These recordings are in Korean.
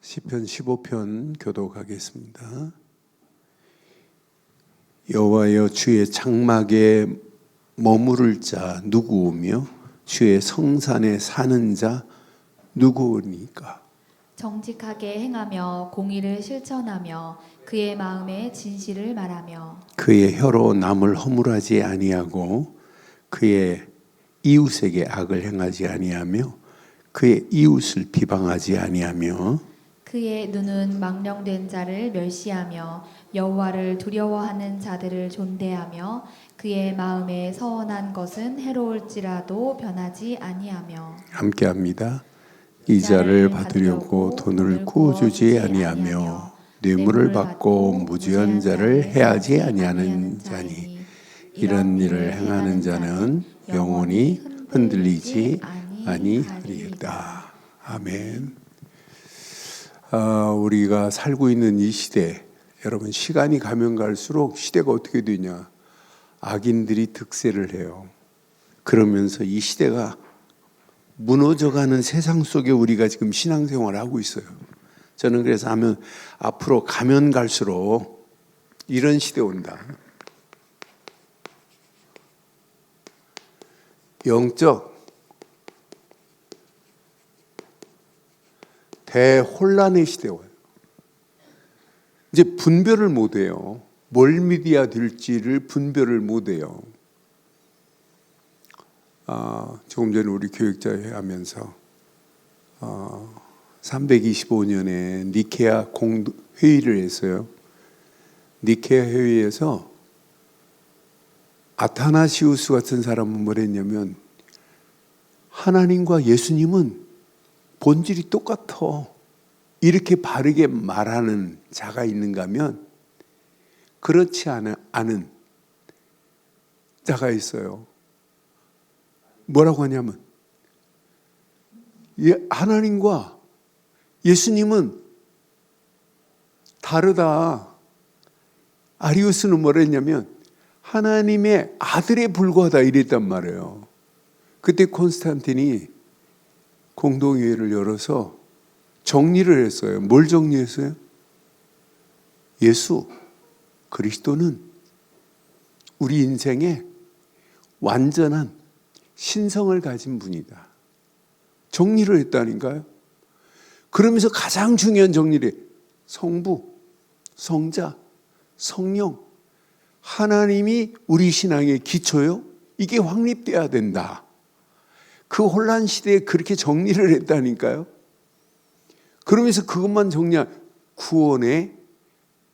시편 15편 교독하겠습니다. 여호와여, 주의 장막에 머무를 자 누구오며 주의 성산에 사는 자 누구오니까? 정직하게 행하며 공의를 실천하며 그의 마음에 진실을 말하며 그의 혀로 남을 허물하지 아니하고 그의 이웃에게 악을 행하지 아니하며 그의 이웃을 비방하지 아니하며 그의 눈은 망령된 자를 멸시하며 여호와를 두려워하는 자들을 존대하며 그의 마음에 서원한 것은 해로울지라도 변하지 아니하며. 함께합니다. 이자를 받으려고 돈을 구워주지 아니하며 뇌물을 받고 무죄한 자를 해하지 아니하는 자니 이런 일을 행하는 자는 영원히 흔들리지 아니하리이다. 아멘. 우리가 살고 있는 이 시대, 여러분, 시간이 가면 갈수록 시대가 어떻게 되냐? 악인들이 득세를 해요. 그러면서 이 시대가 무너져가는 세상 속에 우리가 지금 신앙생활을 하고 있어요. 저는 그래서 하면 앞으로 가면 갈수록 이런 시대 온다. 영적 대혼란의 시대 와요. 이제 분별을 못해요. 뭘 믿어야 될지를 분별을 못해요. 조금 전에 우리 교육자회 하면서 325년에 니케아 회의를 했어요. 니케아 회의에서 아타나시우스 같은 사람은 뭘 했냐면, 하나님과 예수님은 본질이 똑같아, 이렇게 바르게 말하는 자가 있는가 하면 그렇지 않은 자가 있어요. 뭐라고 하냐면, 하나님과 예수님은 다르다. 아리우스는 뭐라 했냐면 하나님의 아들에 불과하다 이랬단 말이에요. 그때 콘스탄틴이 공동회의를 열어서 정리를 했어요. 뭘 정리했어요? 예수 그리스도는 우리 인생에 완전한 신성을 가진 분이다. 정리를 했다니까요. 그러면서 가장 중요한 정리를, 성부, 성자, 성령, 하나님이 우리 신앙의 기초요, 이게 확립돼야 된다. 그 혼란 시대에 그렇게 정리를 했다니까요. 그러면서 그것만 정리한, 구원의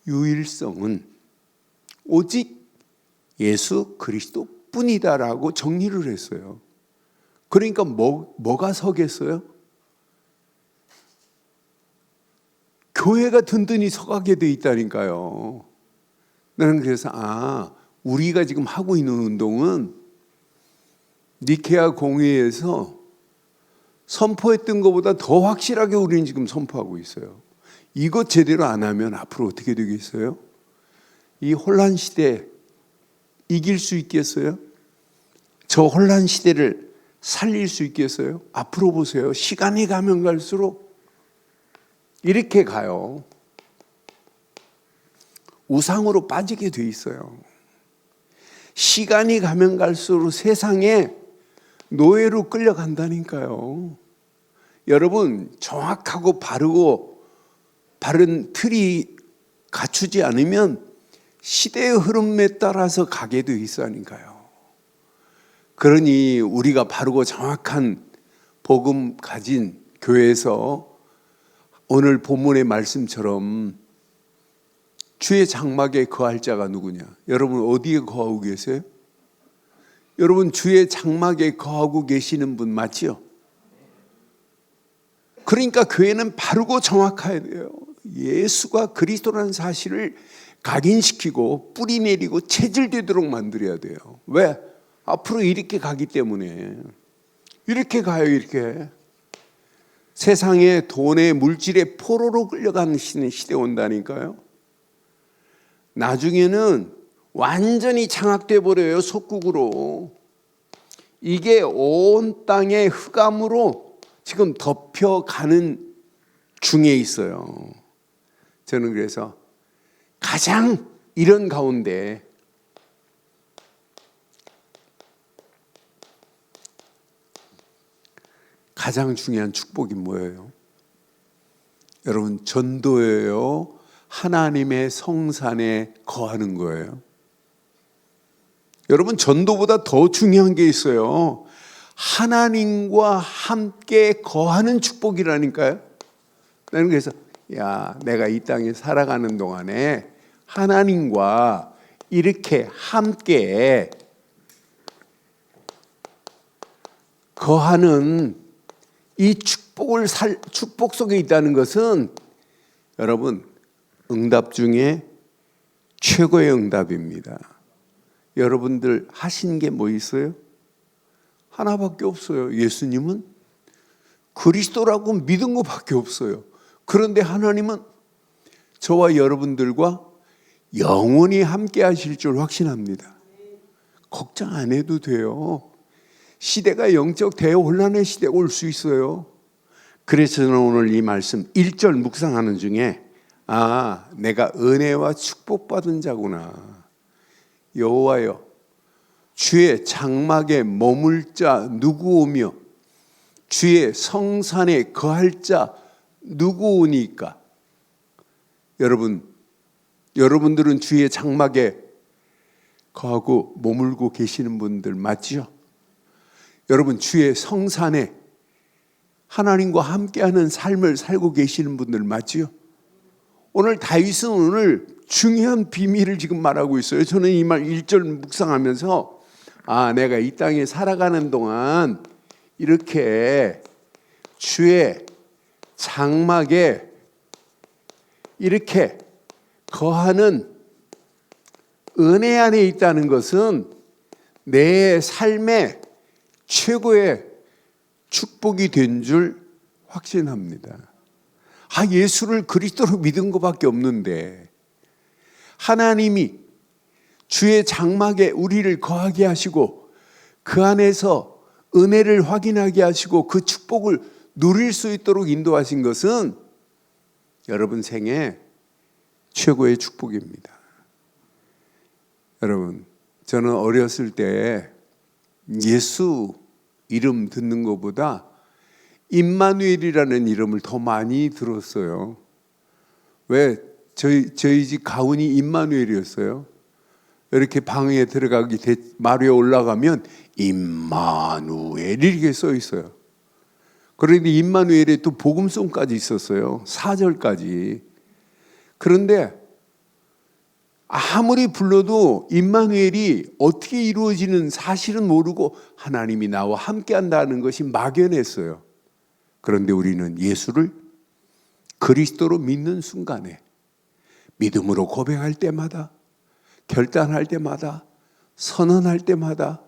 유일성은 오직 예수 그리스도 뿐이다라고 정리를 했어요. 그러니까 뭐가 서겠어요? 교회가 든든히 서가게 돼 있다니까요. 나는 그래서 우리가 지금 하고 있는 운동은 니케아 공회에서 선포했던 것보다 더 확실하게 우리는 지금 선포하고 있어요. 이것 제대로 안 하면 앞으로 어떻게 되겠어요? 이 혼란 시대 이길 수 있겠어요? 저 혼란 시대를 살릴 수 있겠어요? 앞으로 보세요. 시간이 가면 갈수록 이렇게 가요. 우상으로 빠지게 돼 있어요. 시간이 가면 갈수록 세상에 노예로 끌려간다니까요. 여러분, 정확하고 바른 틀이 갖추지 않으면 시대의 흐름에 따라서 가게 돼 있으니까요. 그러니 우리가 바르고 정확한 복음 가진 교회에서 오늘 본문의 말씀처럼 주의 장막에 거할 자가 누구냐? 여러분 어디에 거하고 계세요? 여러분 주의 장막에 거하고 계시는 분 맞지요? 그러니까 교회는 바르고 정확해야 돼요. 예수가 그리스도라는 사실을 각인시키고 뿌리 내리고 체질되도록 만들어야 돼요. 왜? 앞으로 이렇게 가기 때문에. 이렇게 가요. 이렇게 세상에 돈의 물질의 포로로 끌려가는 시대 온다니까요. 나중에는 완전히 장악돼 버려요. 속국으로. 이게 온 땅의 흑암으로 지금 덮여가는 중에 있어요. 저는 그래서 가장 이런 가운데 가장 중요한 축복이 뭐예요? 여러분, 전도예요? 하나님의 성산에 거하는 거예요? 여러분, 전도보다 더 중요한 게 있어요. 하나님과 함께 거하는 축복이라니까요. 나는 그래서 내가 이 땅에 살아가는 동안에 하나님과 이렇게 함께 거하는 이 축복 속에 있다는 것은 여러분, 응답 중에 최고의 응답입니다. 여러분들 하신 게 뭐 있어요? 하나밖에 없어요. 예수님은 그리스도라고 믿은 것밖에 없어요. 그런데 하나님은 저와 여러분들과 영원히 함께 하실 줄 확신합니다. 걱정 안 해도 돼요. 시대가 영적 대혼란의 시대가 올 수 있어요. 그래서 저는 오늘 이 말씀 1절 묵상하는 중에 내가 은혜와 축복받은 자구나. 여호와여, 주의 장막에 머물 자 누구 오며 주의 성산에 거할 자 누구 오니까? 여러분들은 주의 장막에 거하고 머물고 계시는 분들 맞죠? 여러분, 주의 성산에 하나님과 함께하는 삶을 살고 계시는 분들 맞죠? 오늘 다윗은 오늘 중요한 비밀을 지금 말하고 있어요. 저는 이 말 1절 묵상하면서 내가 이 땅에 살아가는 동안 이렇게 주의 장막에 이렇게 거하는 은혜 안에 있다는 것은 내 삶의 최고의 축복이 된 줄 확신합니다. 예수를 그리스도로 믿은 것밖에 없는데 하나님이 주의 장막에 우리를 거하게 하시고 그 안에서 은혜를 확인하게 하시고 그 축복을 누릴 수 있도록 인도하신 것은 여러분 생애 최고의 축복입니다. 여러분, 저는 어렸을 때 예수 이름 듣는 것보다 임마누엘이라는 이름을 더 많이 들었어요. 왜? 저희 집 가훈이 임마누엘이었어요. 이렇게 방에 들어가기 마루에 올라가면 임마누엘 이렇게 써 있어요. 그런데 임마누엘에 또 복음송까지 있었어요. 4절까지. 그런데 아무리 불러도 임마누엘이 어떻게 이루어지는 사실은 모르고 하나님이 나와 함께 한다는 것이 막연했어요. 그런데 우리는 예수를 그리스도로 믿는 순간에 믿음으로 고백할 때마다, 결단할 때마다, 선언할 때마다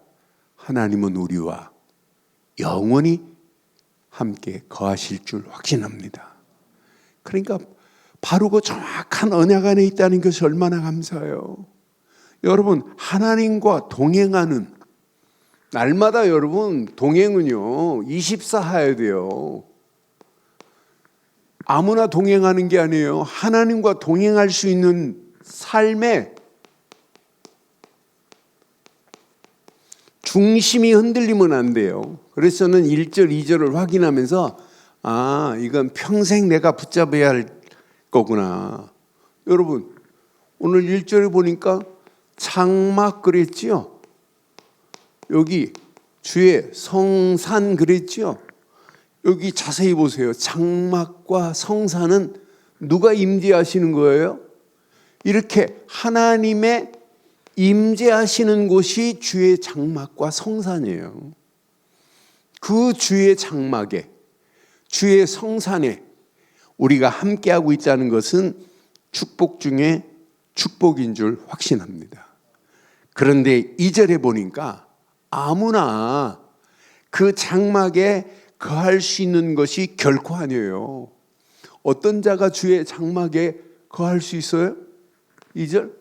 하나님은 우리와 영원히 함께 거하실 줄 확신합니다. 그러니까 바르고 정확한 언약 안에 있다는 것이 얼마나 감사해요. 여러분, 하나님과 동행하는 날마다 여러분 동행은요 24 해야 돼요. 아무나 동행하는 게 아니에요. 하나님과 동행할 수 있는 삶에 중심이 흔들리면 안 돼요. 그래서 저는 1절, 2절을 확인하면서 이건 평생 내가 붙잡아야 할 거구나. 여러분, 오늘 1절에 보니까 장막 그랬지요. 여기 주의 성산 그랬지요. 여기 자세히 보세요. 장막과 성산은 누가 임재하시는 거예요? 이렇게 하나님의 임재하시는 곳이 주의 장막과 성산이에요. 그 주의 장막에, 주의 성산에 우리가 함께하고 있다는 것은 축복 중에 축복인 줄 확신합니다. 그런데 2절에 보니까 아무나 그 장막에 거할 수 있는 것이 결코 아니에요. 어떤 자가 주의 장막에 거할 수 있어요? 2절?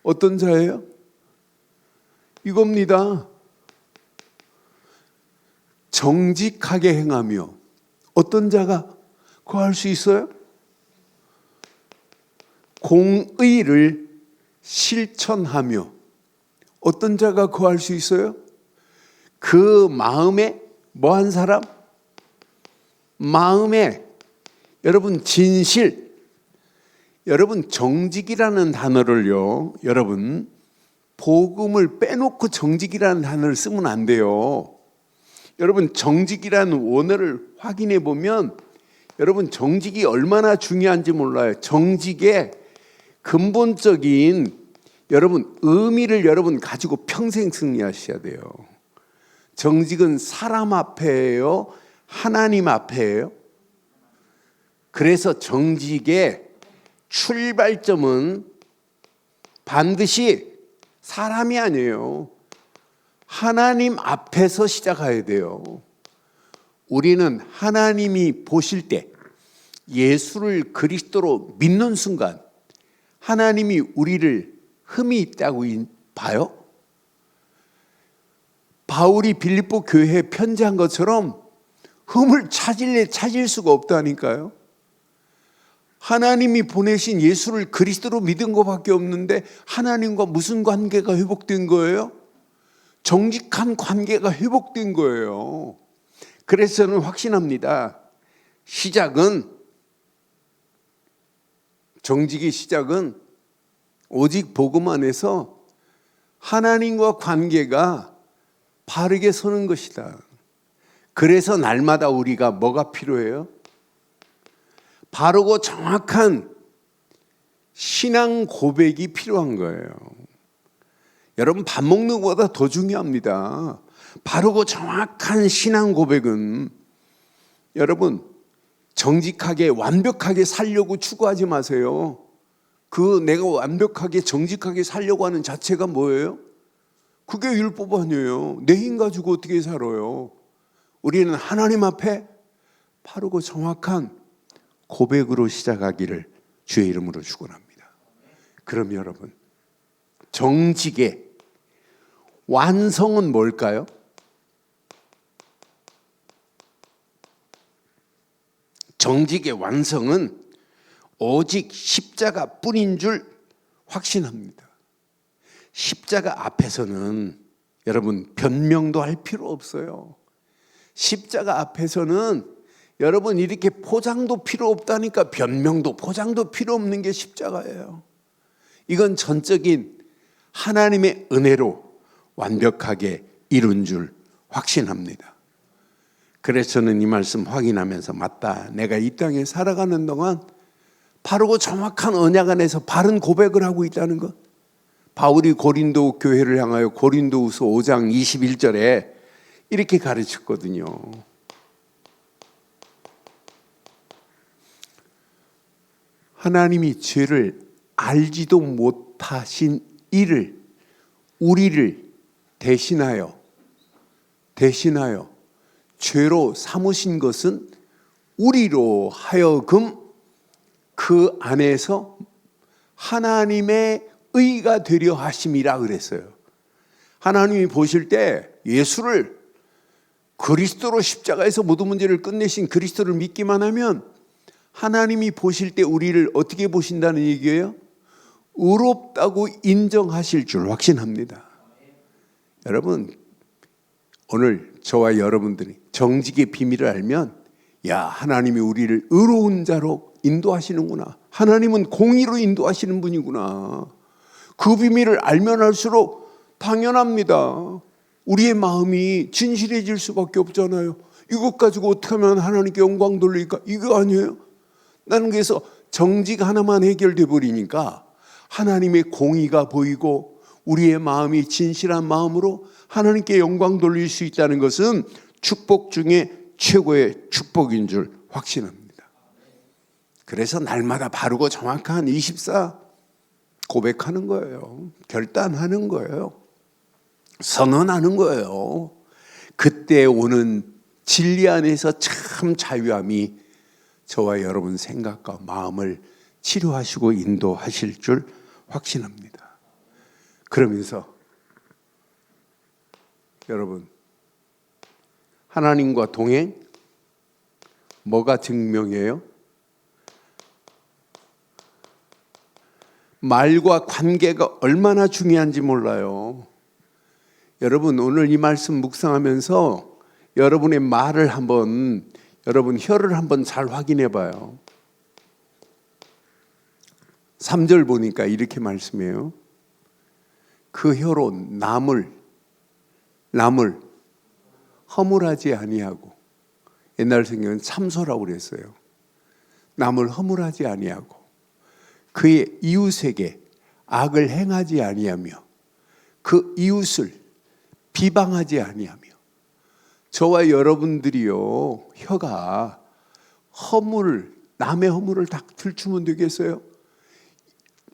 어떤 자예요? 이겁니다. 정직하게 행하며. 어떤 자가 거할 수 있어요? 공의를 실천하며 어떤 자가 거할 수 있어요? 그 마음에 뭐한 사람? 마음에 여러분 진실, 여러분 정직이라는 단어를요, 여러분 복음을 빼놓고 정직이라는 단어를 쓰면 안 돼요. 여러분 정직이라는 원어를 확인해 보면 여러분 정직이 얼마나 중요한지 몰라요. 정직의 근본적인 여러분 의미를 여러분 가지고 평생 승리하셔야 돼요. 정직은 사람 앞에요, 하나님 앞에요. 그래서 정직의 출발점은 반드시 사람이 아니에요. 하나님 앞에서 시작해야 돼요. 우리는 하나님이 보실 때 예수를 그리스도로 믿는 순간 하나님이 우리를 흠이 있다고 봐요? 바울이 빌립보 교회에 편지한 것처럼 흠을 찾을 수가 없다니까요. 하나님이 보내신 예수를 그리스도로 믿은 것밖에 없는데 하나님과 무슨 관계가 회복된 거예요? 정직한 관계가 회복된 거예요. 그래서 저는 확신합니다. 정직의 시작은 오직 복음 안에서 하나님과 관계가 바르게 서는 것이다. 그래서 날마다 우리가 뭐가 필요해요? 바르고 정확한 신앙 고백이 필요한 거예요. 여러분 밥 먹는 것보다 더 중요합니다. 바르고 정확한 신앙 고백은 여러분 정직하게 완벽하게 살려고 추구하지 마세요. 내가 완벽하게 정직하게 살려고 하는 자체가 뭐예요? 그게 율법 아니에요. 내 힘 가지고 어떻게 살아요? 우리는 하나님 앞에 바르고 정확한 고백으로 시작하기를 주의 이름으로 축원합니다. 그럼 여러분 정직의 완성은 뭘까요? 정직의 완성은 오직 십자가 뿐인 줄 확신합니다. 십자가 앞에서는 여러분 변명도 할 필요 없어요. 십자가 앞에서는 여러분 이렇게 포장도 필요 없다니까. 변명도 포장도 필요 없는 게 십자가예요. 이건 전적인 하나님의 은혜로 완벽하게 이룬 줄 확신합니다. 그래서 저는 이 말씀 확인하면서 맞다. 내가 이 땅에 살아가는 동안 바르고 정확한 언약 안에서 바른 고백을 하고 있다는 것. 바울이 고린도 교회를 향하여 고린도후서 5장 21절에 이렇게 가르쳤거든요. 하나님이 죄를 알지도 못하신 이를 우리를 대신하여 죄로 삼으신 것은 우리로 하여금 그 안에서 하나님의 의가 되려 하심이라 그랬어요. 하나님이 보실 때 예수를 그리스도로 십자가에서 모든 문제를 끝내신 그리스도를 믿기만 하면 하나님이 보실 때 우리를 어떻게 보신다는 얘기예요? 의롭다고 인정하실 줄 확신합니다. 여러분 오늘 저와 여러분들이 정직의 비밀을 알면 야, 하나님이 우리를 의로운 자로 인도하시는구나. 하나님은 공의로 인도하시는 분이구나. 그 비밀을 알면 알수록 당연합니다. 우리의 마음이 진실해질 수밖에 없잖아요. 이것 가지고 어떻게 하면 하나님께 영광 돌릴까? 이거 아니에요? 나는 그래서 정직 하나만 해결돼 버리니까 하나님의 공의가 보이고 우리의 마음이 진실한 마음으로 하나님께 영광 돌릴 수 있다는 것은 축복 중에 최고의 축복인 줄 확신합니다. 그래서 날마다 바르고 정확한 24 고백하는 거예요. 결단하는 거예요. 선언하는 거예요. 그때 오는 진리 안에서 참 자유함이 저와 여러분 생각과 마음을 치료하시고 인도하실 줄 확신합니다. 그러면서 여러분 하나님과 동행 뭐가 증명이에요? 말과 관계가 얼마나 중요한지 몰라요. 여러분 오늘 이 말씀 묵상하면서 여러분의 말을 한번, 여러분 혀를 한번 잘 확인해 봐요. 3절 보니까 이렇게 말씀해요. 그 혀로 남을 허물하지 아니하고, 옛날 성경은 참소라고 그랬어요. 남을 허물하지 아니하고 그의 이웃에게 악을 행하지 아니하며 그 이웃을 비방하지 아니하며. 저와 여러분들이요, 혀가 남의 허물을 다 들추면 되겠어요?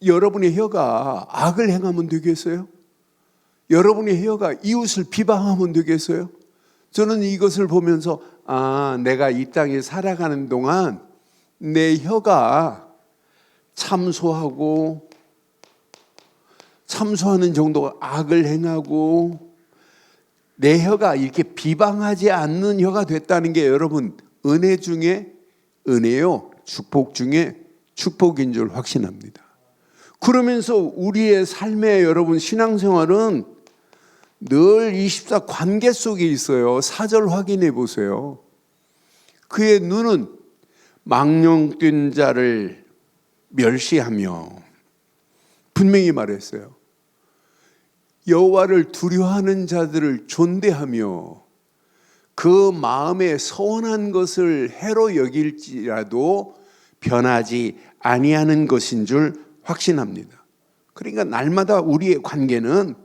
여러분의 혀가 악을 행하면 되겠어요? 여러분의 혀가 이웃을 비방하면 되겠어요? 저는 이것을 보면서 내가 이 땅에 살아가는 동안 내 혀가 참소하는 정도가 악을 행하고 내 혀가 이렇게 비방하지 않는 혀가 됐다는 게 여러분 은혜 중에 은혜요, 축복 중에 축복인 줄 확신합니다. 그러면서 우리의 삶에 여러분 신앙생활은 늘 24 관계 속에 있어요. 4절 확인해 보세요. 그의 눈은 망령된 자를 멸시하며, 분명히 말했어요. 여호와를 두려워하는 자들을 존대하며 그 마음에 서운한 것을 해로 여길지라도 변하지 아니하는 것인 줄 확신합니다. 그러니까 날마다 우리의 관계는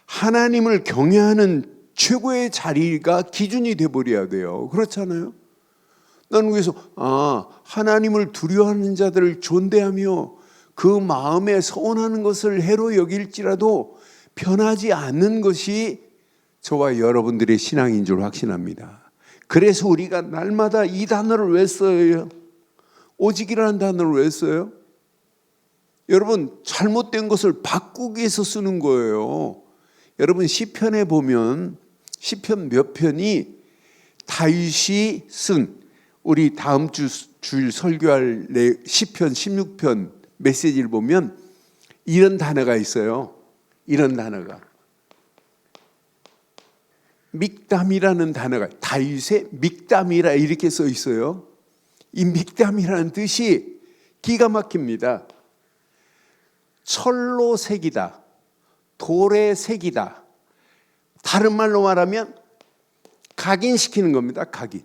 하나님을 경외하는 최고의 자리가 기준이 돼버려야 돼요. 그렇잖아요? 나는 그래서 하나님을 두려워하는 자들을 존대하며 그 마음에 서운하는 것을 해로 여길지라도 변하지 않는 것이 저와 여러분들의 신앙인 줄 확신합니다. 그래서 우리가 날마다 이 단어를 왜 써요? 오직이라는 단어를 왜 써요? 여러분 잘못된 것을 바꾸기 위해서 쓰는 거예요. 여러분 시편에 보면 시편 몇 편이 다윗이 쓴, 우리 다음 주일 설교할 시편 16편 메시지를 보면 이런 단어가 있어요. 이런 단어가 믹담이라는 단어가, 다윗의 믹담이라 이렇게 써 있어요. 이 믹담이라는 뜻이 기가 막힙니다. 철로 새기다, 돌에 새기다. 다른 말로 말하면 각인시키는 겁니다. 각인.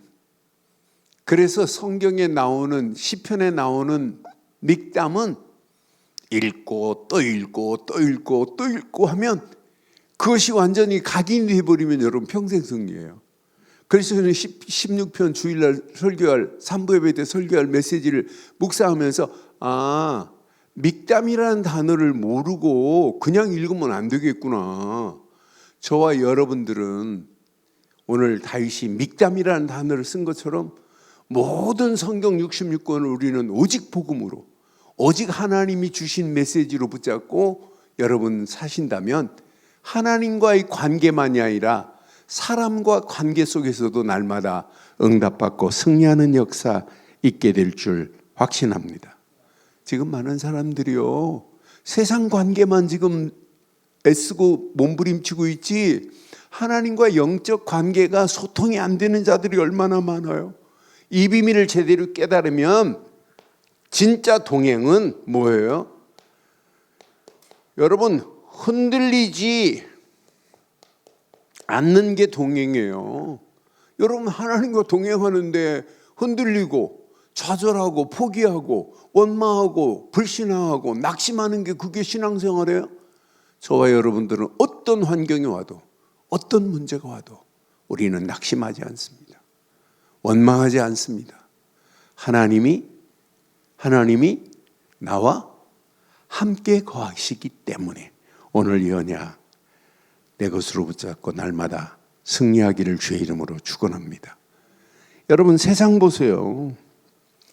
그래서 성경에 나오는, 시편에 나오는 믹담은 읽고 또 읽고 또 읽고 또 읽고 하면 그것이 완전히 각인이 되어버리면 여러분 평생 승리예요. 그래서 저는 16편 주일날 설교할, 3부 예배 때 설교할 메시지를 묵상하면서 믹담이라는 단어를 모르고 그냥 읽으면 안 되겠구나. 저와 여러분들은 오늘 다윗이 믹담이라는 단어를 쓴 것처럼 모든 성경 66권을 우리는 오직 복음으로, 오직 하나님이 주신 메시지로 붙잡고 여러분 사신다면 하나님과의 관계만이 아니라 사람과 관계 속에서도 날마다 응답받고 승리하는 역사 있게 될 줄 확신합니다. 지금 많은 사람들이요, 세상 관계만 지금 애쓰고 몸부림치고 있지 하나님과 영적 관계가 소통이 안 되는 자들이 얼마나 많아요. 이 비밀을 제대로 깨달으면 진짜 동행은 뭐예요? 여러분 흔들리지 않는 게 동행이에요. 여러분 하나님과 동행하는데 흔들리고 좌절하고 포기하고 원망하고 불신앙하고 낙심하는 게 그게 신앙생활이에요? 저와 여러분들은 어떤 환경이 와도 어떤 문제가 와도 우리는 낙심하지 않습니다. 원망하지 않습니다. 하나님이 나와 함께 거하시기 때문에 오늘 이 언약 내 것으로 붙잡고 날마다 승리하기를 주의 이름으로 축원합니다. 여러분 세상 보세요.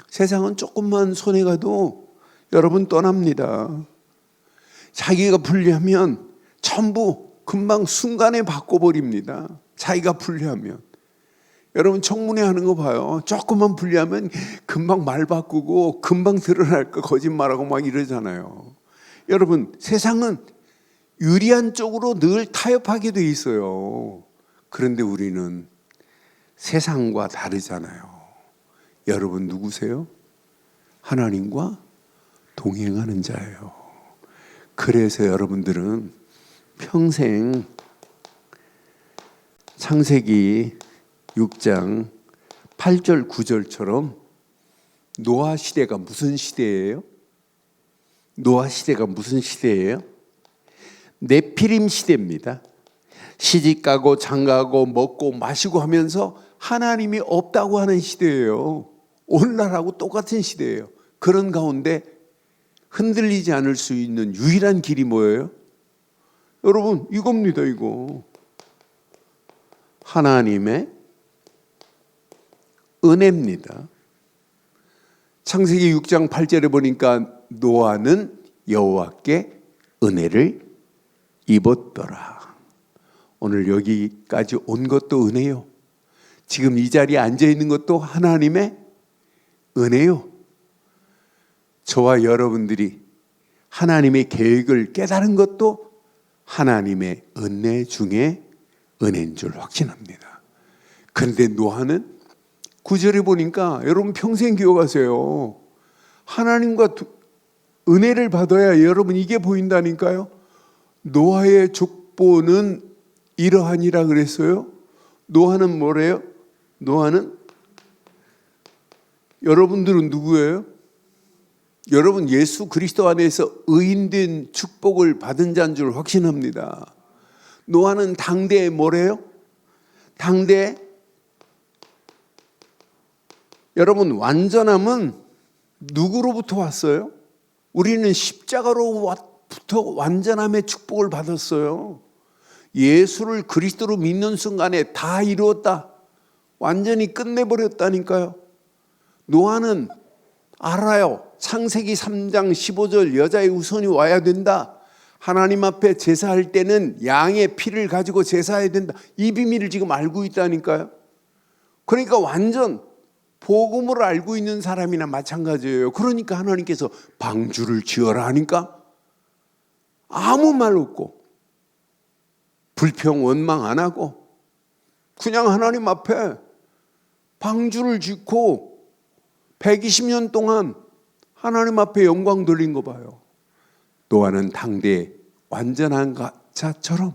세상은 조금만 손해 가도 여러분 떠납니다. 자기가 불리하면 전부 금방 순간에 바꿔버립니다. 자기가 불리하면. 여러분 청문회 하는 거 봐요. 조금만 불리하면 금방 말 바꾸고 금방 드러날 거 거짓말하고 막 이러잖아요. 여러분, 세상은 유리한 쪽으로 늘 타협하게 돼 있어요. 그런데 우리는 세상과 다르잖아요. 여러분 누구세요? 하나님과 동행하는 자예요. 그래서 여러분들은 평생 창세기 6장 8절 9절처럼 노아 시대가 무슨 시대예요? 노아 시대가 무슨 시대예요? 네피림 시대입니다. 시집가고 장가고 먹고 마시고 하면서 하나님이 없다고 하는 시대예요. 오늘날하고 똑같은 시대예요. 그런 가운데 흔들리지 않을 수 있는 유일한 길이 뭐예요? 여러분, 이겁니다. 이거 하나님의 은혜입니다. 창세기 6장 8절에 보니까 노아는 여호와께 은혜를 입었더라. 오늘 여기까지 온 것도 은혜요. 지금 이 자리에 앉아 있는 것도 하나님의 은혜요. 저와 여러분들이 하나님의 계획을 깨달은 것도 하나님의 은혜 중에 은혜인 줄 확신합니다. 그런데 노아는 9절에 보니까 여러분 평생 기억하세요. 하나님과 은혜를 받아야 여러분 이게 보인다니까요. 노아의 족보는 이러하니라 그랬어요. 노아는 뭐래요? 노아는 여러분들은 누구예요? 여러분 예수 그리스도 안에서 의인된 축복을 받은 자인 줄 확신합니다. 노아는 당대에 뭐래요? 당대에 여러분 완전함은 누구로부터 왔어요? 우리는 십자가로부터 완전함의 축복을 받았어요. 예수를 그리스도로 믿는 순간에 다 이루었다. 완전히 끝내버렸다니까요. 노아는 알아요. 창세기 3장 15절 여자의 후손이 와야 된다. 하나님 앞에 제사할 때는 양의 피를 가지고 제사해야 된다. 이 비밀을 지금 알고 있다니까요. 그러니까 완전 복음을 알고 있는 사람이나 마찬가지예요. 그러니까 하나님께서 방주를 지어라 하니까 아무 말 없고 불평 원망 안 하고 그냥 하나님 앞에 방주를 짓고 120년 동안 하나님 앞에 영광 돌린 거 봐요. 노아는 당대 완전한 자처럼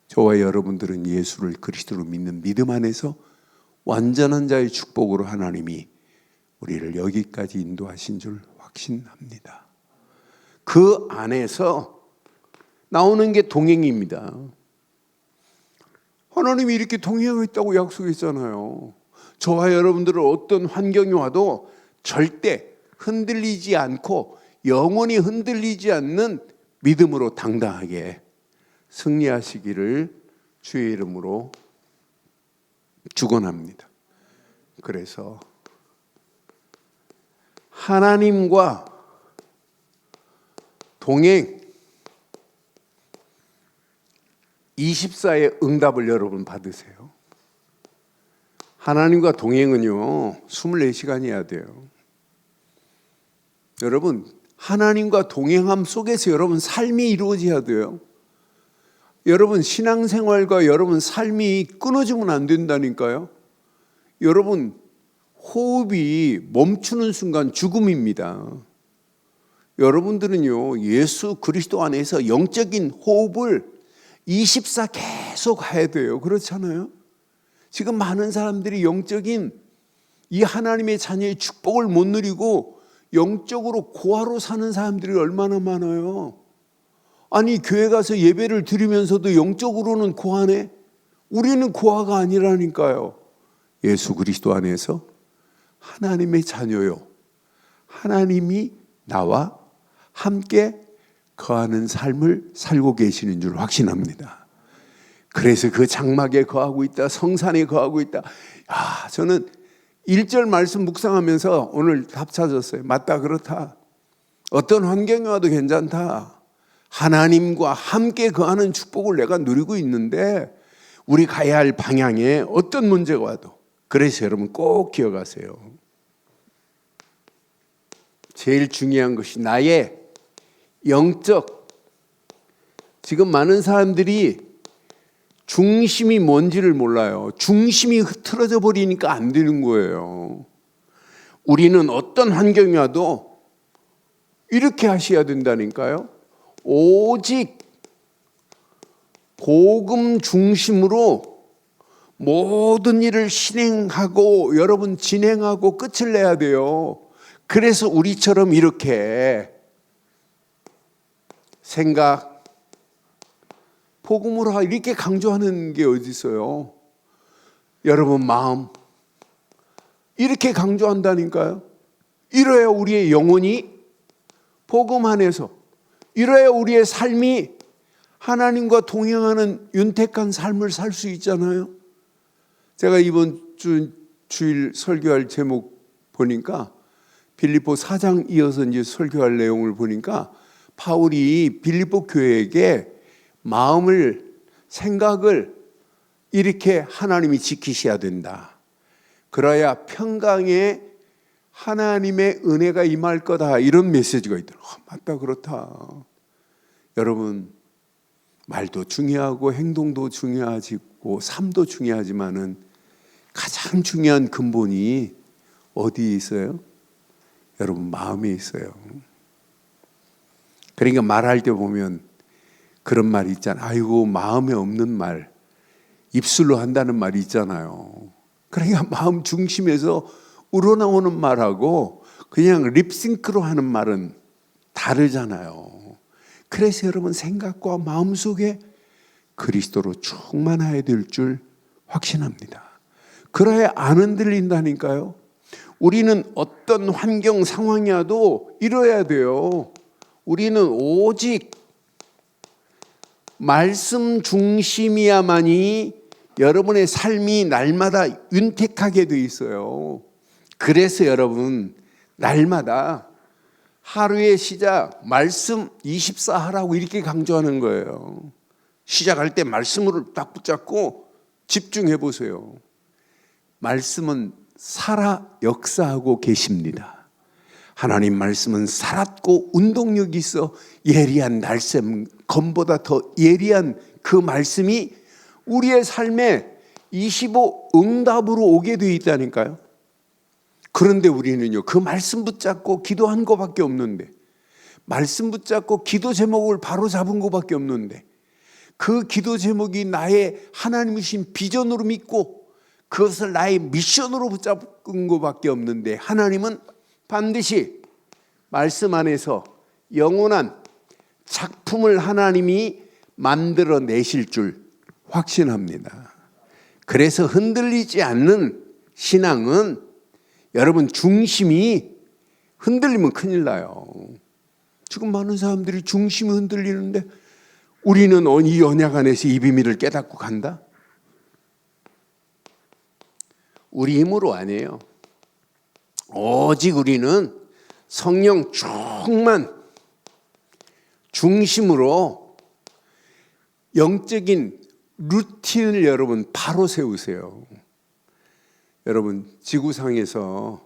저와 여러분들은 예수를 그리스도로 믿는 믿음 안에서 완전한 자의 축복으로 하나님이 우리를 여기까지 인도하신 줄 확신합니다. 그 안에서 나오는 게 동행입니다. 하나님이 이렇게 동행하겠다고 약속했잖아요. 저와 여러분들은 어떤 환경이 와도 절대 흔들리지 않고 영원히 흔들리지 않는 믿음으로 당당하게 승리하시기를 주의 이름으로 축원합니다. 그래서 하나님과 동행 24의 응답을 여러분 받으세요. 하나님과 동행은요 24시간이어야 돼요. 여러분 하나님과 동행함 속에서 여러분 삶이 이루어져야 돼요. 여러분 신앙생활과 여러분 삶이 끊어지면 안 된다니까요. 여러분 호흡이 멈추는 순간 죽음입니다. 여러분들은요 예수 그리스도 안에서 영적인 호흡을 24 계속 해야 돼요. 그렇잖아요. 지금 많은 사람들이 영적인 이 하나님의 자녀의 축복을 못 누리고 영적으로 고아로 사는 사람들이 얼마나 많아요. 아니 교회 가서 예배를 드리면서도 영적으로는 고아네. 우리는 고아가 아니라니까요. 예수 그리스도 안에서 하나님의 자녀요. 하나님이 나와 함께 거하는 삶을 살고 계시는 줄 확신합니다. 그래서 그 장막에 거하고 있다. 성산에 거하고 있다. 저는 1절 말씀 묵상하면서 오늘 답 찾았어요. 맞다 그렇다. 어떤 환경이 와도 괜찮다. 하나님과 함께 거하는 축복을 내가 누리고 있는데 우리 가야 할 방향에 어떤 문제가 와도 그래서 여러분 꼭 기억하세요. 제일 중요한 것이 나의 영적, 지금 많은 사람들이 중심이 뭔지를 몰라요. 중심이 흐트러져 버리니까 안 되는 거예요. 우리는 어떤 환경이 와도 이렇게 하셔야 된다니까요. 오직 복음 중심으로 모든 일을 실행하고 여러분 진행하고 끝을 내야 돼요. 그래서 우리처럼 이렇게 생각, 복음으로 이렇게 강조하는 게 어디 있어요? 여러분 마음 이렇게 강조한다니까요. 이래야 우리의 영혼이 복음 안에서, 이래야 우리의 삶이 하나님과 동행하는 윤택한 삶을 살 수 있잖아요. 제가 이번 주일 설교할 제목 보니까 빌립보 4장 이어서 이제 설교할 내용을 보니까 바울이 빌립보 교회에게 마음을, 생각을 이렇게 하나님이 지키셔야 된다. 그래야 평강에 하나님의 은혜가 임할 거다. 이런 메시지가 있더라고요. 맞다, 그렇다. 여러분, 말도 중요하고 행동도 중요하고 삶도 중요하지만은 가장 중요한 근본이 어디에 있어요? 여러분 마음에 있어요. 그러니까 말할 때 보면 그런 말이 있잖아요. 아이고 마음에 없는 말 입술로 한다는 말이 있잖아요. 그러니까 마음 중심에서 우러나오는 말하고 그냥 립싱크로 하는 말은 다르잖아요. 그래서 여러분 생각과 마음속에 그리스도로 충만해야 될 줄 확신합니다. 그래야 안 흔들린다니까요. 우리는 어떤 환경 상황이라도 이뤄야 돼요. 우리는 오직 말씀 중심이야만이 여러분의 삶이 날마다 윤택하게 돼 있어요. 그래서 여러분 날마다 하루의 시작 말씀 24 하라고 이렇게 강조하는 거예요. 시작할 때 말씀으로 딱 붙잡고 집중해 보세요. 말씀은 살아 역사하고 계십니다. 하나님 말씀은 살았고 운동력이 있어 예리한 날쌘 검보다 더 예리한 그 말씀이 우리의 삶에 25 응답으로 오게 되어 있다니까요. 그런데 우리는요, 그 말씀 붙잡고 기도한 것밖에 없는데, 말씀 붙잡고 기도 제목을 바로 잡은 것밖에 없는데, 그 기도 제목이 나의 하나님이신 비전으로 믿고 그것을 나의 미션으로 붙잡은 것밖에 없는데, 하나님은 반드시 말씀 안에서 영원한 작품을 하나님이 만들어내실 줄 확신합니다. 그래서 흔들리지 않는 신앙은 여러분 중심이 흔들리면 큰일 나요. 지금 많은 사람들이 중심이 흔들리는데 우리는 이 언약 안에서 이 비밀을 깨닫고 간다? 우리 힘으로 아니에요. 오직 우리는 성령 충만 중심으로 영적인 루틴을 여러분 바로 세우세요. 여러분 지구상에서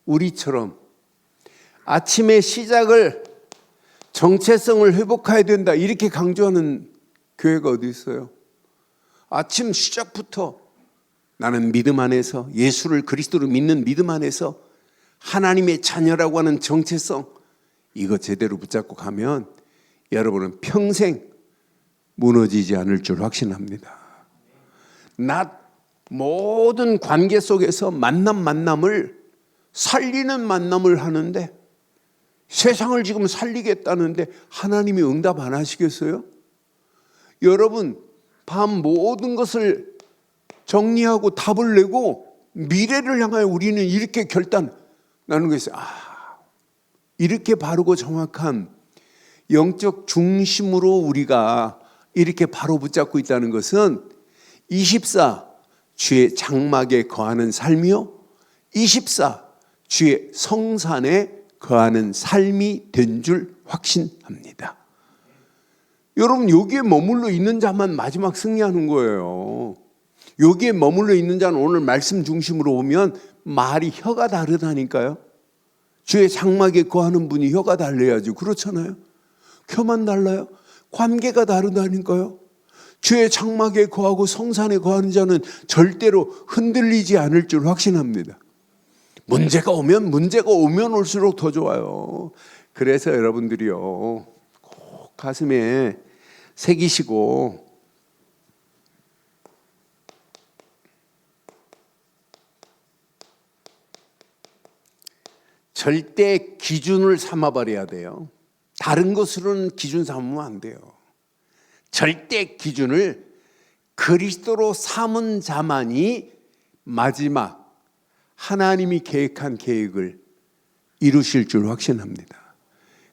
우리처럼 아침의 시작을 정체성을 회복해야 된다 이렇게 강조하는 교회가 어디 있어요? 아침 시작부터 나는 믿음 안에서 예수를 그리스도로 믿는 믿음 안에서 하나님의 자녀라고 하는 정체성 이거 제대로 붙잡고 가면 여러분은 평생 무너지지 않을 줄 확신합니다. 낮 모든 관계 속에서 만남을 살리는 만남을 하는데 세상을 지금 살리겠다는데 하나님이 응답 안 하시겠어요? 여러분 밤 모든 것을 정리하고 답을 내고 미래를 향하여 우리는 이렇게 결단하는 것이 이렇게 바르고 정확한 영적 중심으로 우리가 이렇게 바로 붙잡고 있다는 것은 24 주의 장막에 거하는 삶이요 24 주의 성산에 거하는 삶이 된 줄 확신합니다. 여러분 여기에 머물러 있는 자만 마지막 승리하는 거예요. 여기에 머물러 있는 자는 오늘 말씀 중심으로 오면 말이 혀가 다르다니까요. 주의 장막에 거하는 분이 혀가 달라야죠. 그렇잖아요. 켜만 달라요? 관계가 다르다니까요. 주의 장막에 거하고 성산에 거하는 자는 절대로 흔들리지 않을 줄 확신합니다. 문제가 오면 올수록 더 좋아요. 그래서 여러분들이요, 꼭 가슴에 새기시고 절대 기준을 삼아버려야 돼요. 다른 것으로는 기준 삼으면 안 돼요. 절대 기준을 그리스도로 삼은 자만이 마지막 하나님이 계획한 계획을 이루실 줄 확신합니다.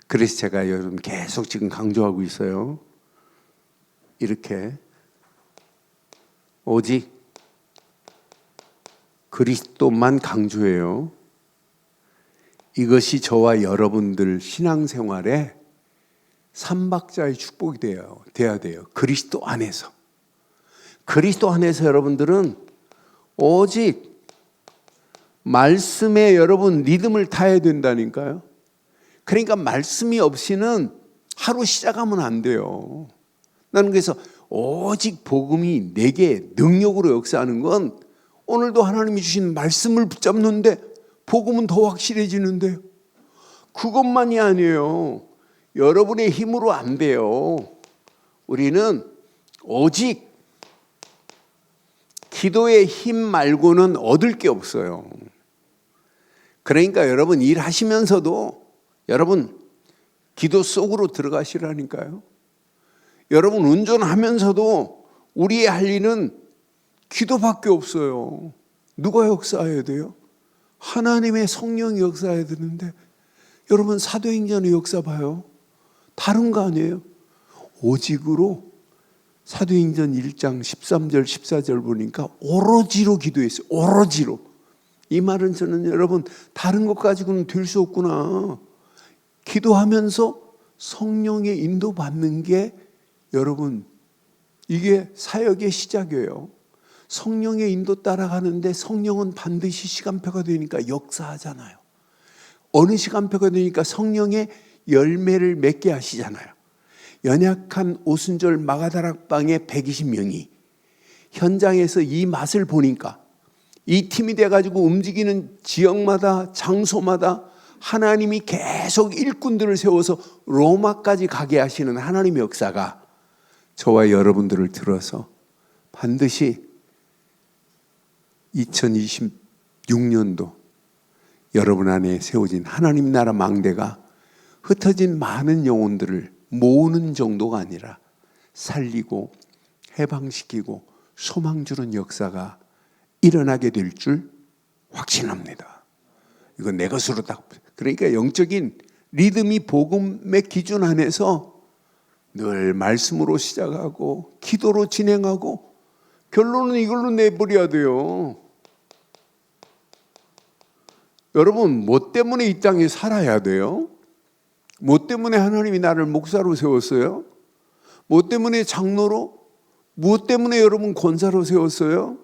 그래서 제가 여러분 계속 지금 강조하고 있어요. 이렇게 오직 그리스도만 강조해요. 이것이 저와 여러분들 신앙생활에 삼박자의 축복이 돼야 돼요. 그리스도 안에서. 그리스도 안에서 여러분들은 오직 말씀에 여러분 리듬을 타야 된다니까요. 그러니까 말씀이 없이는 하루 시작하면 안 돼요. 나는 그래서 오직 복음이 내게 능력으로 역사하는 건 오늘도 하나님이 주신 말씀을 붙잡는데 복음은 더 확실해지는데요. 그것만이 아니에요. 여러분의 힘으로 안 돼요. 우리는 오직 기도의 힘 말고는 얻을 게 없어요. 그러니까 여러분 일하시면서도 여러분 기도 속으로 들어가시라니까요. 여러분 운전하면서도 우리의 할 일은 기도밖에 없어요. 누가 역사해야 돼요? 하나님의 성령이 역사해야 되는데 여러분 사도행전의 역사 봐요. 다른 거 아니에요. 오직으로 사도행전 1장 13절 14절 보니까 오로지로 기도했어요. 오로지로. 이 말은 저는 여러분 다른 것 가지고는 될 수 없구나. 기도하면서 성령의 인도 받는 게 여러분 이게 사역의 시작이에요. 성령의 인도 따라가는데 성령은 반드시 시간표가 되니까 역사하잖아요. 어느 시간표가 되니까 성령의 열매를 맺게 하시잖아요. 연약한 오순절 마가다락방의 120명이 현장에서 이 맛을 보니까 이 팀이 돼가지고 움직이는 지역마다 장소마다 하나님이 계속 일꾼들을 세워서 로마까지 가게 하시는 하나님의 역사가 저와 여러분들을 들어서 반드시 2026년도 여러분 안에 세워진 하나님 나라 망대가 흩어진 많은 영혼들을 모으는 정도가 아니라 살리고 해방시키고 소망 주는 역사가 일어나게 될 줄 확신합니다. 이건 내 것으로 딱. 그러니까 영적인 리듬이 복음의 기준 안에서 늘 말씀으로 시작하고 기도로 진행하고 결론은 이걸로 내버려야 돼요. 여러분 뭐 때문에 이 땅에 살아야 돼요? 뭐 때문에 하나님이 나를 목사로 세웠어요? 뭐 때문에 장로로? 뭐 때문에 여러분 권사로 세웠어요?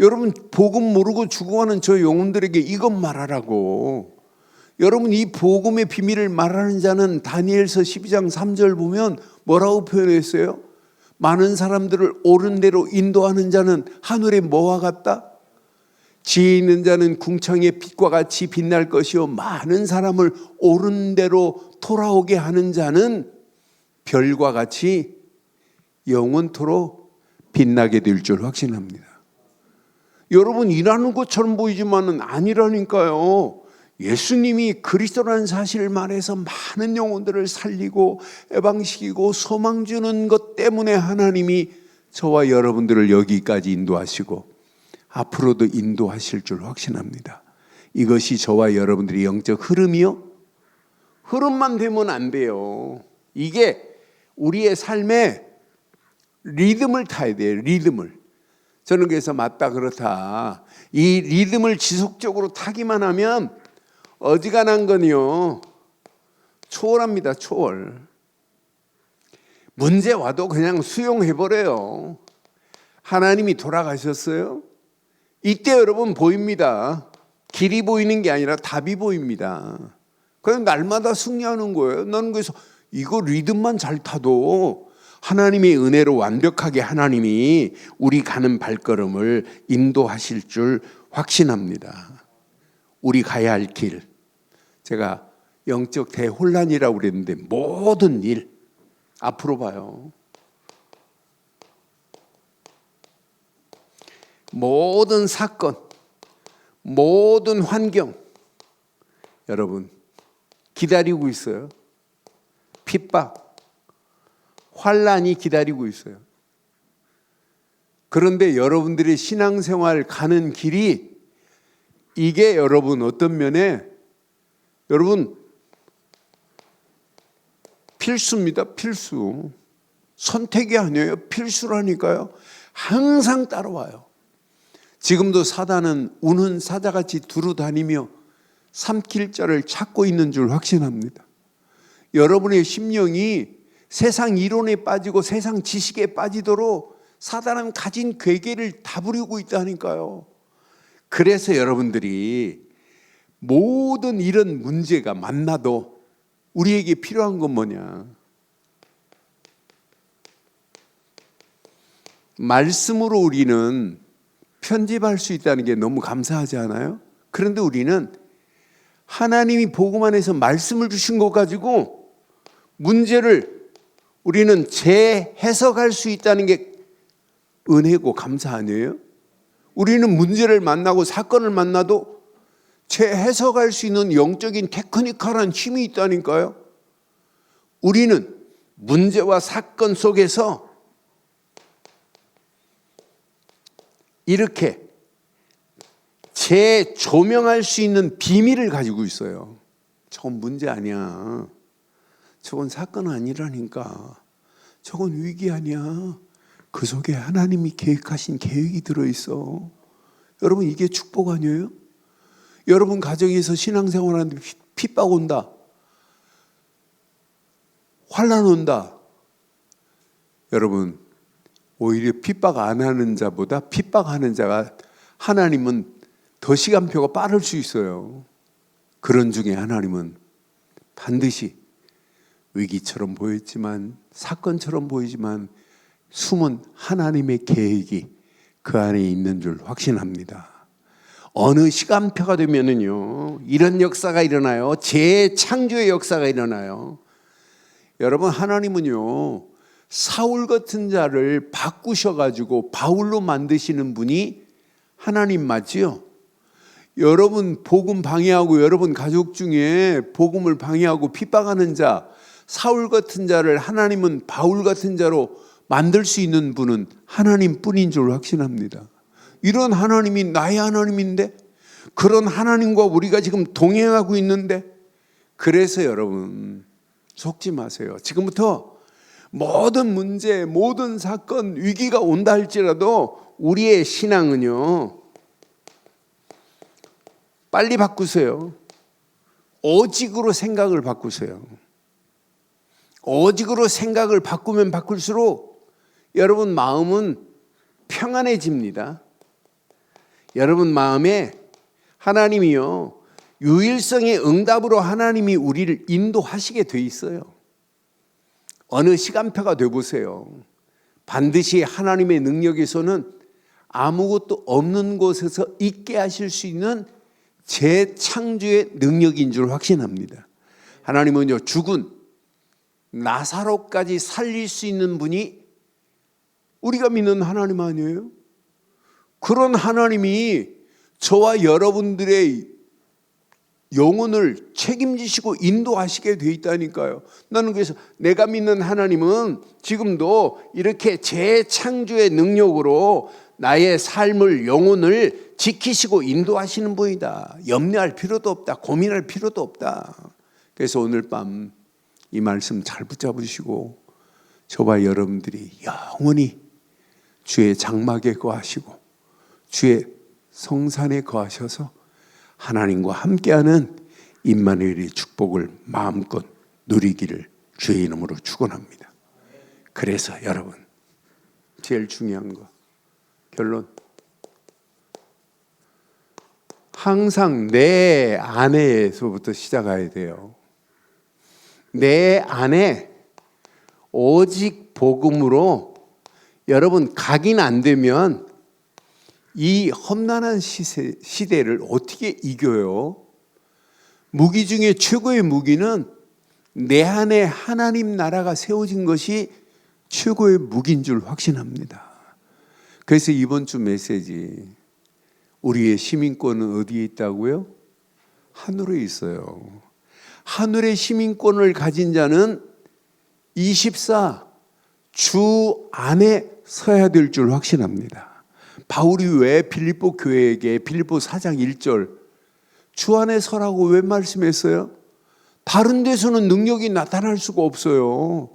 여러분 복음 모르고 죽어가는 저 영혼들에게 이것 말하라고. 여러분 이 복음의 비밀을 말하는 자는 다니엘서 12장 3절 보면 뭐라고 표현했어요? 많은 사람들을 옳은 대로 인도하는 자는 하늘의 뭐와 같다? 지혜 있는 자는 궁창의 빛과 같이 빛날 것이요 많은 사람을 옳은 대로 돌아오게 하는 자는 별과 같이 영원토록 빛나게 될 줄 확신합니다. 여러분 일하는 것처럼 보이지만은 아니라니까요. 예수님이 그리스도라는 사실을 말해서 많은 영혼들을 살리고 해방시키고 소망 주는 것 때문에 하나님이 저와 여러분들을 여기까지 인도하시고 앞으로도 인도하실 줄 확신합니다. 이것이 저와 여러분들의 영적 흐름이요? 흐름만 되면 안 돼요. 이게 우리의 삶에 리듬을 타야 돼요. 리듬을. 저는 그래서 맞다 그렇다. 이 리듬을 지속적으로 타기만 하면 어지간한 건요 초월합니다. 초월. 문제 와도 그냥 수용해버려요. 하나님이 돌아가셨어요. 이때 여러분 보입니다. 길이 보이는 게 아니라 답이 보입니다. 그냥 날마다 승리하는 거예요. 나는 그래서 이거 리듬만 잘 타도 하나님의 은혜로 완벽하게 하나님이 우리 가는 발걸음을 인도하실 줄 확신합니다. 우리 가야 할 길, 제가 영적 대혼란이라고 그랬는데 모든 일 앞으로 봐요. 모든 사건, 모든 환경 여러분 기다리고 있어요. 핍박, 환란이 기다리고 있어요. 그런데 여러분들의 신앙생활 가는 길이 이게 여러분 어떤 면에 여러분 필수입니다. 필수. 선택이 아니에요. 필수라니까요. 항상 따라와요. 지금도 사단은 우는 사자같이 두루다니며 삼킬 자를 찾고 있는 줄 확신합니다. 여러분의 심령이 세상 이론에 빠지고 세상 지식에 빠지도록 사단은 가진 괴계를 다 부리고 있다니까요. 그래서 여러분들이 모든 이런 문제가 만나도 우리에게 필요한 건 뭐냐? 말씀으로 우리는 편집할 수 있다는 게 너무 감사하지 않아요? 그런데 우리는 하나님이 복음 안에서 말씀을 주신 것 가지고 문제를 우리는 재해석할 수 있다는 게 은혜고 감사 아니에요? 우리는 문제를 만나고 사건을 만나도 재해석할 수 있는 영적인 테크니컬한 힘이 있다니까요. 우리는 문제와 사건 속에서 이렇게 재조명할 수 있는 비밀을 가지고 있어요. 저건 문제 아니야. 저건 사건 아니라니까. 저건 위기 아니야. 그 속에 하나님이 계획하신 계획이 들어있어. 여러분 이게 축복 아니에요? 여러분 가정에서 신앙생활하는데 핍박 온다, 환난 온다. 여러분 오히려 핍박 안 하는 자보다 핍박하는 자가 하나님은 더 시간표가 빠를 수 있어요. 그런 중에 하나님은 반드시 위기처럼 보였지만 사건처럼 보이지만 숨은 하나님의 계획이 그 안에 있는 줄 확신합니다. 어느 시간표가 되면은요 이런 역사가 일어나요. 재창조의 역사가 일어나요. 여러분 하나님은요 사울 같은 자를 바꾸셔가지고 바울로 만드시는 분이 하나님 맞지요? 여러분 복음 방해하고 여러분 가족 중에 복음을 방해하고 핍박하는 자 사울 같은 자를 하나님은 바울 같은 자로 만들 수 있는 분은 하나님뿐인 줄 확신합니다. 이런 하나님이 나의 하나님인데 그런 하나님과 우리가 지금 동행하고 있는데 그래서 여러분 속지 마세요. 지금부터 모든 문제, 모든 사건, 위기가 온다 할지라도 우리의 신앙은요 빨리 바꾸세요. 오직으로 생각을 바꾸세요. 오직으로 생각을 바꾸면 바꿀수록 여러분 마음은 평안해집니다. 여러분 마음에 하나님이요 유일성의 응답으로 하나님이 우리를 인도하시게 돼 있어요. 어느 시간표가 돼 보세요. 반드시 하나님의 능력에서는 아무것도 없는 곳에서 있게 하실 수 있는 재창조의 능력인 줄 확신합니다. 하나님은요 죽은 나사로까지 살릴 수 있는 분이 우리가 믿는 하나님 아니에요? 그런 하나님이 저와 여러분들의 영혼을 책임지시고 인도하시게 돼 있다니까요. 나는 그래서 내가 믿는 하나님은 지금도 이렇게 재창조의 능력으로 나의 삶을 영혼을 지키시고 인도하시는 분이다. 염려할 필요도 없다. 고민할 필요도 없다. 그래서 오늘 밤 이 말씀 잘 붙잡으시고 저와 여러분들이 영원히 주의 장막에 거하시고 주의 성산에 거하셔서 하나님과 함께하는 임마누엘의 축복을 마음껏 누리기를 주의 이름으로 축원합니다. 그래서 여러분 제일 중요한 거 결론 항상 내 안에서부터 시작해야 돼요. 내 안에 오직 복음으로 여러분 각인 안 되면 이 험난한 시대를 어떻게 이겨요? 무기 중에 최고의 무기는 내 안에 하나님 나라가 세워진 것이 최고의 무기인 줄 확신합니다. 그래서 이번 주 메시지, 우리의 시민권은 어디에 있다고요? 하늘에 있어요. 하늘의 시민권을 가진 자는 24 주 안에 서야 될 줄 확신합니다. 바울이 왜 빌립보 교회에게 빌립보 4장 1절 주 안에 서라고 왜 말씀했어요? 다른 데서는 능력이 나타날 수가 없어요.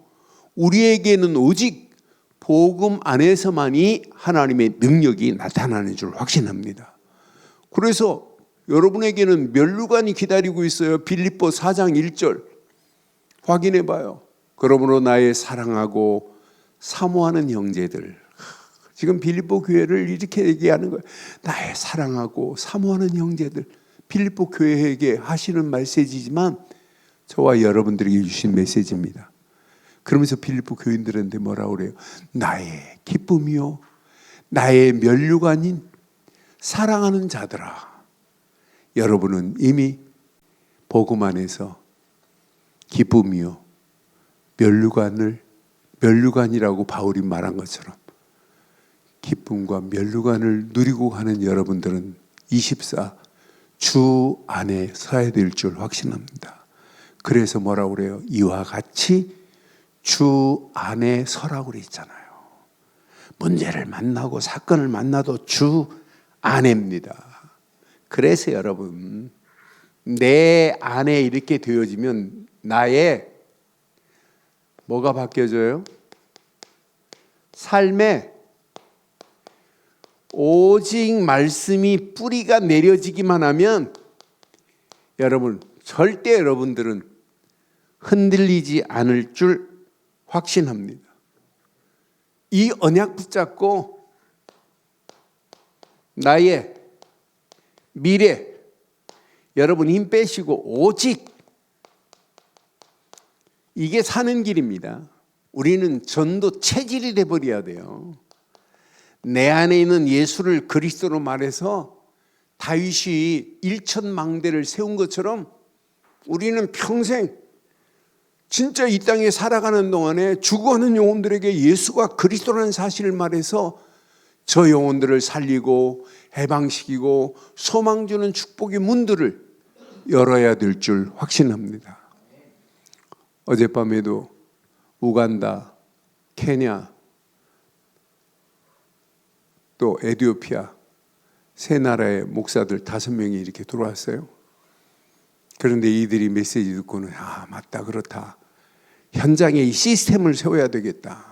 우리에게는 오직 복음 안에서만이 하나님의 능력이 나타나는 줄 확신합니다. 그래서 여러분에게는 면류관이 기다리고 있어요. 빌립보 4장 1절 확인해 봐요. 그러므로 나의 사랑하고 사모하는 형제들, 지금 빌립보 교회를 이렇게 얘기하는 거예요. 나의 사랑하고 사모하는 형제들, 빌립보 교회에게 하시는 메시지지만 저와 여러분들에게 주신 메시지입니다. 그러면서 빌립보 교인들한테 뭐라고 그래요? 나의 기쁨이요, 나의 면류관인 사랑하는 자들아, 여러분은 이미 복음 안에서 기쁨이요 면류관이라고 바울이 말한 것처럼 기쁨과 면류관을 누리고 가는 여러분들은 24 주 안에 서야 될 줄 확신합니다. 그래서 뭐라고 그래요? 이와 같이 주 안에 서라고 그랬잖아요. 문제를 만나고 사건을 만나도 주 안에입니다. 그래서 여러분, 내 안에 이렇게 되어지면 나의 뭐가 바뀌어져요? 삶에 오직 말씀이 뿌리가 내려지기만 하면 여러분, 절대 여러분들은 흔들리지 않을 줄 확신합니다. 이 언약 붙잡고 나의 미래, 여러분 힘 빼시고 오직 이게 사는 길입니다. 우리는 전도 체질이 돼버려야 돼요. 내 안에 있는 예수를 그리스도로 말해서 다윗이 일천망대를 세운 것처럼 우리는 평생 진짜 이 땅에 살아가는 동안에 죽어가는 영혼들에게 예수가 그리스도라는 사실을 말해서 저 영혼들을 살리고 해방시키고 소망 주는 축복의 문들을 열어야 될 줄 확신합니다. 어젯밤에도 우간다, 케냐, 또 에티오피아 세 나라의 목사들 5명이 이렇게 들어왔어요. 그런데 이들이 메시지 듣고는 맞다, 그렇다. 현장에 이 시스템을 세워야 되겠다.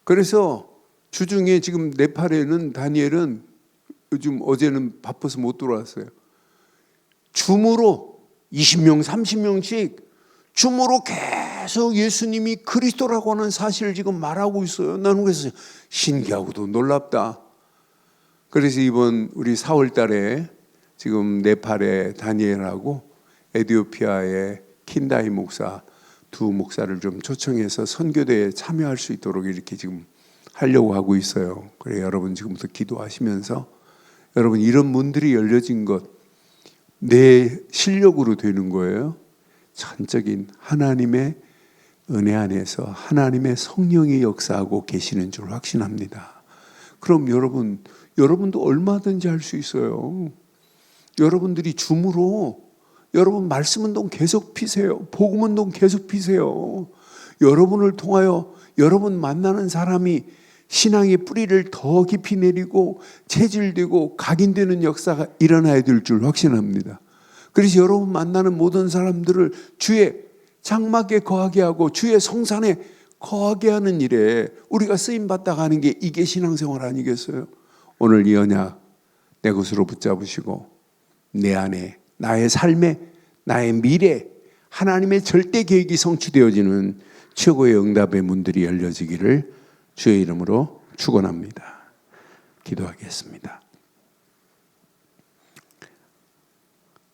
그래서 주중에 지금 네팔에는 다니엘은 요즘 어제는 바빠서 못 들어왔어요. 줌으로 20명, 30명씩 줌으로 계속 예수님이 그리스도라고 하는 사실을 지금 말하고 있어요. 나는 그래서 신기하고도 놀랍다. 그래서 이번 우리 4월 달에 지금 네팔의 다니엘하고 에티오피아의 킨다이 목사 두 목사를 좀 초청해서 선교대에 참여할 수 있도록 이렇게 지금 하려고 하고 있어요. 그래 여러분 지금부터 기도하시면서 여러분 이런 문들이 열려진 것 내 실력으로 되는 거예요. 전적인 하나님의 은혜 안에서 하나님의 성령이 역사하고 계시는 줄 확신합니다. 그럼 여러분도 얼마든지 할 수 있어요. 여러분들이 줌으로 여러분 말씀 운동 계속 피세요. 복음 운동 계속 피세요. 여러분을 통하여 여러분 만나는 사람이 신앙의 뿌리를 더 깊이 내리고 체질되고 각인되는 역사가 일어나야 될 줄 확신합니다. 그래서 여러분 만나는 모든 사람들을 주의 장막에 거하게 하고 주의 성산에 거하게 하는 일에 우리가 쓰임받다 가는 게 이게 신앙생활 아니겠어요? 오늘 이 언약 내 것으로 붙잡으시고 내 안에 나의 삶에 나의 미래 하나님의 절대 계획이 성취되어지는 최고의 응답의 문들이 열려지기를 주의 이름으로 축원합니다. 기도하겠습니다.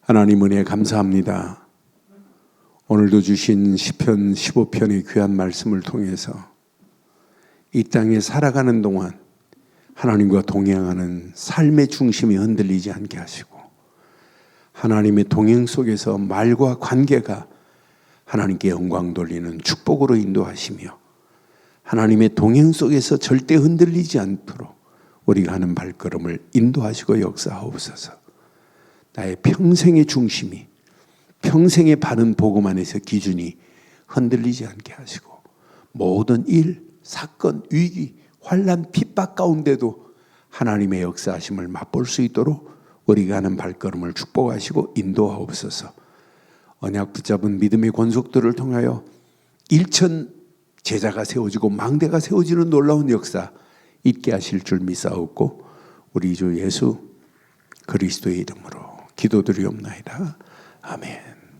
하나님 은혜 감사합니다. 오늘도 주신 시편 15편의 귀한 말씀을 통해서 이 땅에 살아가는 동안 하나님과 동행하는 삶의 중심이 흔들리지 않게 하시고 하나님의 동행 속에서 말과 관계가 하나님께 영광 돌리는 축복으로 인도하시며 하나님의 동행 속에서 절대 흔들리지 않도록 우리가 하는 발걸음을 인도하시고 역사하옵소서. 나의 평생의 중심이 평생의 바른 복음 안에서 기준이 흔들리지 않게 하시고 모든 일, 사건, 위기, 환난, 핍박 가운데도 하나님의 역사하심을 맛볼 수 있도록 우리가 하는 발걸음을 축복하시고 인도하옵소서. 언약 붙잡은 믿음의 권속들을 통하여 일천 제자가 세워지고 망대가 세워지는 놀라운 역사 있게 하실 줄 믿사옵고 우리 주 예수 그리스도의 이름으로 기도드리옵나이다. 아멘.